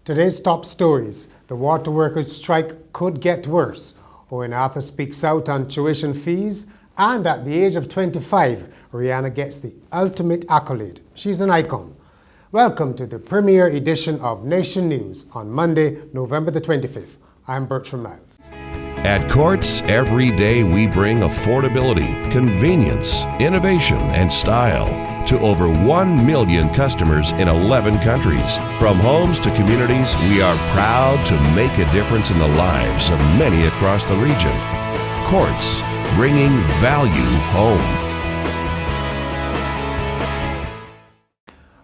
Today's top stories. The water workers' strike could get worse. Owen Arthur speaks out on tuition fees. And at the age of 25, Rihanna gets the ultimate accolade. She's an icon. Welcome to the premiere edition of Nation News on Monday, November the 25th. I'm Bertram Niles. At Courts, every day we bring affordability, convenience, innovation, and style to over 1 million customers in 11 countries. From homes to communities, we are proud to make a difference in the lives of many across the region. Courts, bringing value home.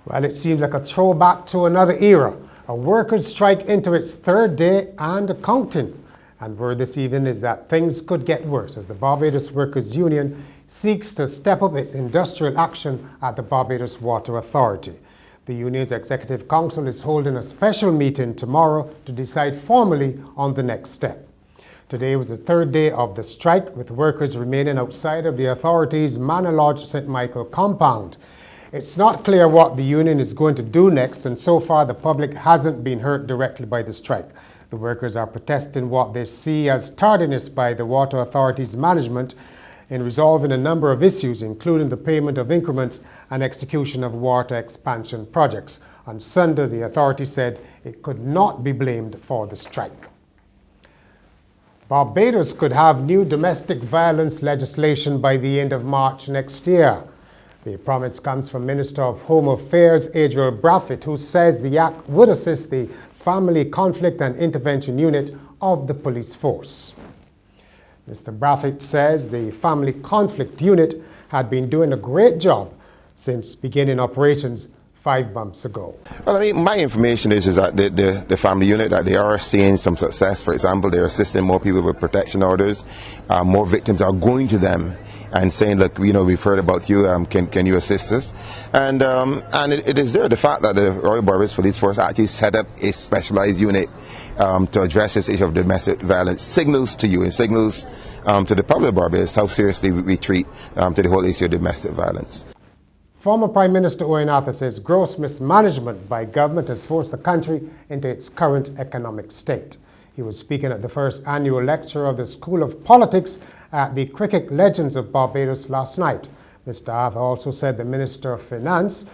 Well, it seems like a throwback to another era. A workers' strike into its third day and counting. And word this evening is that things could get worse as the Barbados Workers' Union seeks to step up its industrial action at the Barbados Water Authority. The union's executive council is holding a special meeting tomorrow to decide formally on the next step. Today was the third day of the strike, with workers remaining outside of the authority's Manor Lodge St. Michael compound. It's not clear what the union is going to do next, and so far the public hasn't been hurt directly by the strike. The workers are protesting what they see as tardiness by the Water Authority's management in resolving a number of issues, including the payment of increments and execution of water expansion projects. On Sunday, the authority said it could not be blamed for the strike. Barbados could have new domestic violence legislation by the end of March next year. The promise comes from Minister of Home Affairs Adriel Brafitt, who says the act would assist the Family Conflict and Intervention Unit of the police force. Mr. Brafitt says the Family Conflict Unit had been doing a great job since beginning operations 5 months ago. Well, I mean, my information is that the family unit, that they are seeing some success. For example, they're assisting more people with protection orders. More victims are going to them and saying, look, you know, we've heard about you, can you assist us? And it is there, the fact that the Royal Barbados Police Force actually set up a specialized unit to address this issue of domestic violence signals to you and signals to the public of Barbados how seriously we treat to the whole issue of domestic violence. Former Prime Minister Owen Arthur says gross mismanagement by government has forced the country into its current economic state. He was speaking at the first annual lecture of the School of Politics at the Cricket Legends of Barbados last night. Mr. Arthur also said the Minister of Finance,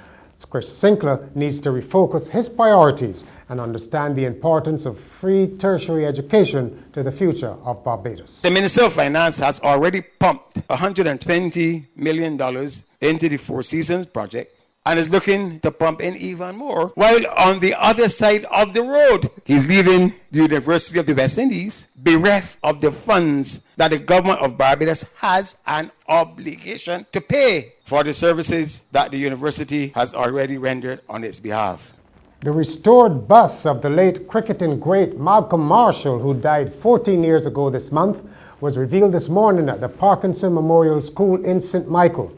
Chris Sinclair, needs to refocus his priorities and understand the importance of free tertiary education to the future of Barbados. The Minister of Finance has already pumped $120 million into the Four Seasons project and is looking to pump in even more. While on the other side of the road, he's leaving the University of the West Indies bereft of the funds that the government of Barbados has an obligation to pay for the services that the university has already rendered on its behalf. The restored bust of the late cricketing great Malcolm Marshall, who died 14 years ago this month, was revealed this morning at the Parkinson Memorial School in St. Michael.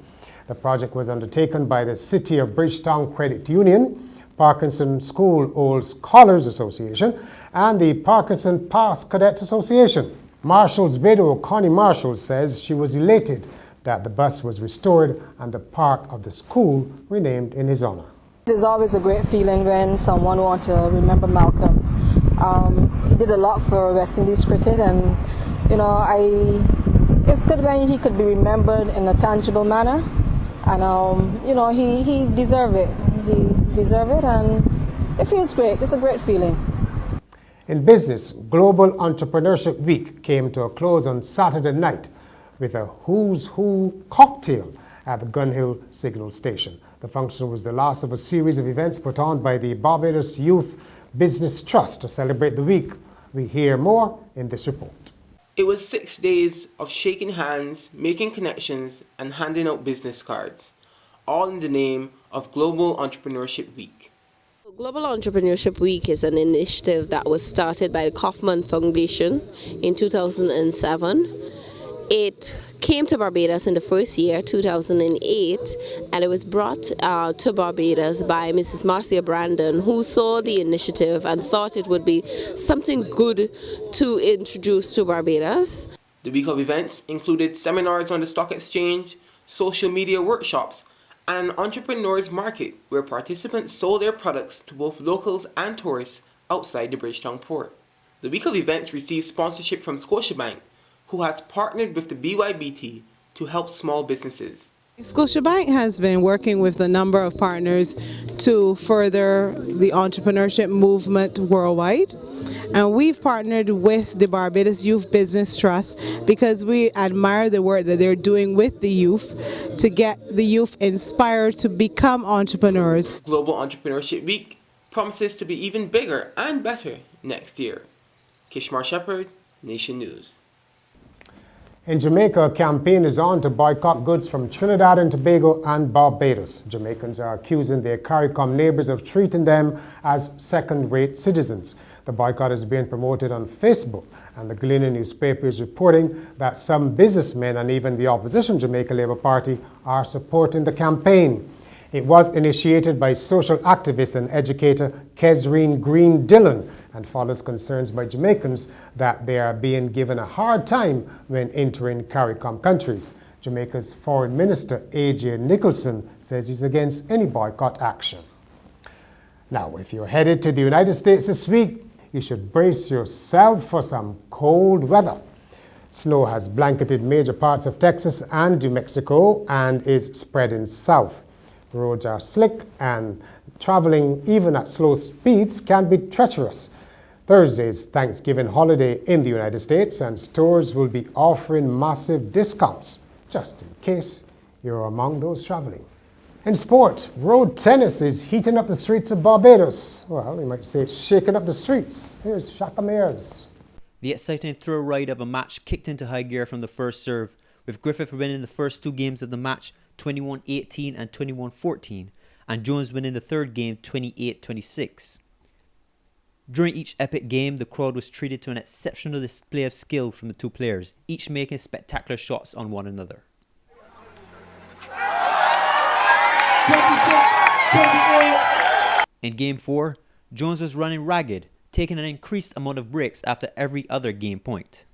The project was undertaken by the City of Bridgetown Credit Union, Parkinson School Old Scholars Association, and the Parkinson Past Cadets Association. Marshall's widow, Connie Marshall, says she was elated that the bus was restored and the park of the school renamed in his honor. It's always a great feeling when someone wants to remember Malcolm. He did a lot for West Indies cricket, and it's good when he could be remembered in a tangible manner. And he deserved it. He deserved it, and it feels great. It's a great feeling. In business, Global Entrepreneurship Week came to a close on Saturday night with a Who's Who cocktail at the Gun Hill Signal Station. The function was the last of a series of events put on by the Barbados Youth Business Trust to celebrate the week. We hear more in this report. It was 6 days of shaking hands, making connections, and handing out business cards, all in the name of Global Entrepreneurship Week. Global Entrepreneurship Week is an initiative that was started by the Kaufman Foundation in 2007. It came to Barbados in the first year, 2008, and it was brought to Barbados by Mrs. Marcia Brandon, who saw the initiative and thought it would be something good to introduce to Barbados. The week of events included seminars on the stock exchange, social media workshops, and an entrepreneurs market where participants sold their products to both locals and tourists outside the Bridgetown port. The week of events received sponsorship from Scotiabank, who has partnered with the BYBT to help small businesses. Scotiabank has been working with a number of partners to further the entrepreneurship movement worldwide. And we've partnered with the Barbados Youth Business Trust because we admire the work that they're doing with the youth to get the youth inspired to become entrepreneurs. Global Entrepreneurship Week promises to be even bigger and better next year. Kishmar Shepherd, Nation News. In Jamaica, a campaign is on to boycott goods from Trinidad and Tobago and Barbados. Jamaicans are accusing their CARICOM neighbors of treating them as second-rate citizens. The boycott is being promoted on Facebook, and the Gleaner newspaper is reporting that some businessmen and even the opposition Jamaica Labour Party are supporting the campaign. It was initiated by social activist and educator Kesreen Green Dillon and follows concerns by Jamaicans that they are being given a hard time when entering CARICOM countries. Jamaica's Foreign Minister A.J. Nicholson says he's against any boycott action. Now, if you're headed to the United States this week, you should brace yourself for some cold weather. Snow has blanketed major parts of Texas and New Mexico and is spreading south. The roads are slick and traveling even at slow speeds can be treacherous. Thursday's Thanksgiving holiday in the United States, and stores will be offering massive discounts, just in case you're among those traveling. In sport, road tennis is heating up the streets of Barbados. Well, you might say it's shaking up the streets. Here's Shaka Mears. The exciting thrill ride of a match kicked into high gear from the first serve, with Griffith winning the first two games of the match 21-18 and 21-14, and Jones winning the third game 28-26. During each epic game, the crowd was treated to an exceptional display of skill from the two players, each making spectacular shots on one another. 26-28. In Game 4, Jones was running ragged, taking an increased amount of breaks after every other game point.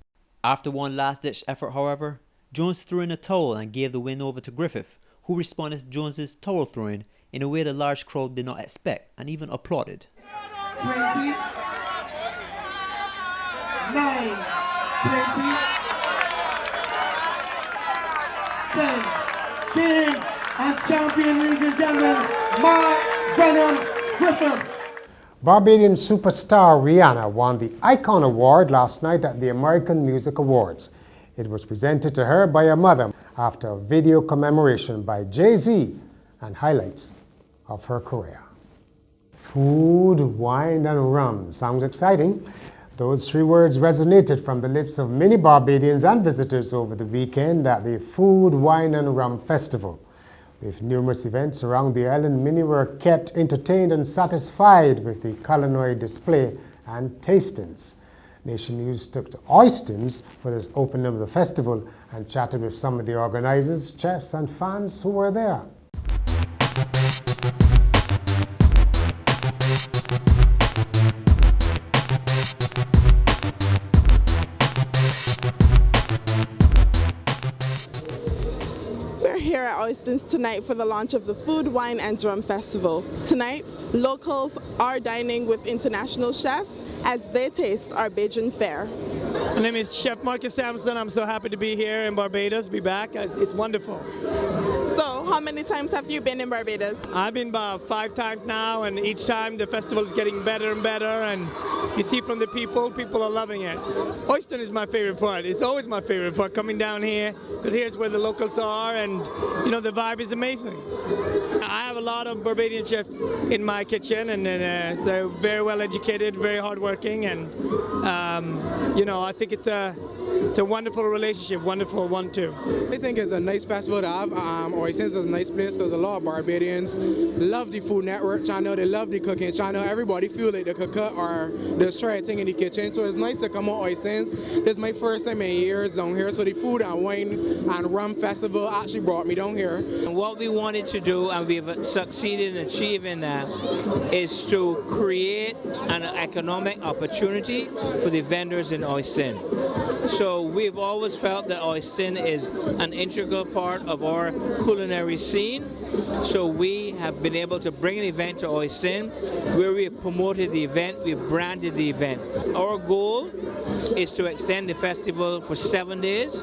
After one last-ditch effort, however, Jones threw in a towel and gave the win over to Griffith, who responded to Jones's towel throwing in a way the large crowd did not expect and even applauded. 20, 9, 20, 10, game, and champion, ladies and gentlemen, Mark Venom Griffith. Barbadian superstar Rihanna won the Icon Award last night at the American Music Awards. It was presented to her by her mother after a video commemoration by Jay-Z and highlights of her career. Food, wine, and rum. Sounds exciting. Those three words resonated from the lips of many Barbadians and visitors over the weekend at the Food, Wine, and Rum Festival. With numerous events around the island, many were kept entertained and satisfied with the culinary display and tastings. Nation News took to Oystons for this opening of the festival and chatted with some of the organizers, chefs, and fans who were there. Here at Oystons tonight for the launch of the Food, Wine and Drum Festival. Tonight, locals are dining with international chefs as they taste our Bajan fare. My name is Chef Marcus Sampson. I'm so happy to be here in Barbados, be back. It's wonderful. So, how many times have you been in Barbados? I've been about 5 times now, and each time the festival is getting better and better, and you see from the people are loving it. Oyston is my favorite part. It's always my favorite part, coming down here, because here's where the locals are, and you know, the vibe is amazing. I have a lot of Barbadian chefs in my kitchen, and they're very well educated, very hardworking, and you know, I think it's a wonderful relationship, wonderful one too. I think it's a nice festival to have. Oystons is a nice place. There's a lot of Barbadians love the Food Network channel. They love the cooking channel. Everybody feel like they could cook or destroy a thing in the kitchen. So it's nice to come on Oystons. This is my first time in years down here. So the Food and Wine and Rum Festival actually brought me down here. And what we wanted to do, and we've succeeded in achieving that, is to create an economic opportunity for the vendors in Oyston. So So we've always felt that Oyston is an integral part of our culinary scene. So we have been able to bring an event to Oyston where we have promoted the event, we've branded the event. Our goal is to extend the festival for 7 days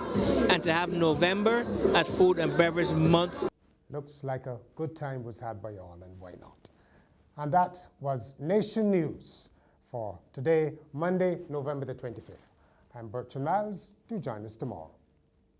and to have November as Food and Beverage Month. Looks like a good time was had by all, and why not? And that was Nation News for today, Monday, November the 25th. I'm Bertrand Miles. Do join us tomorrow.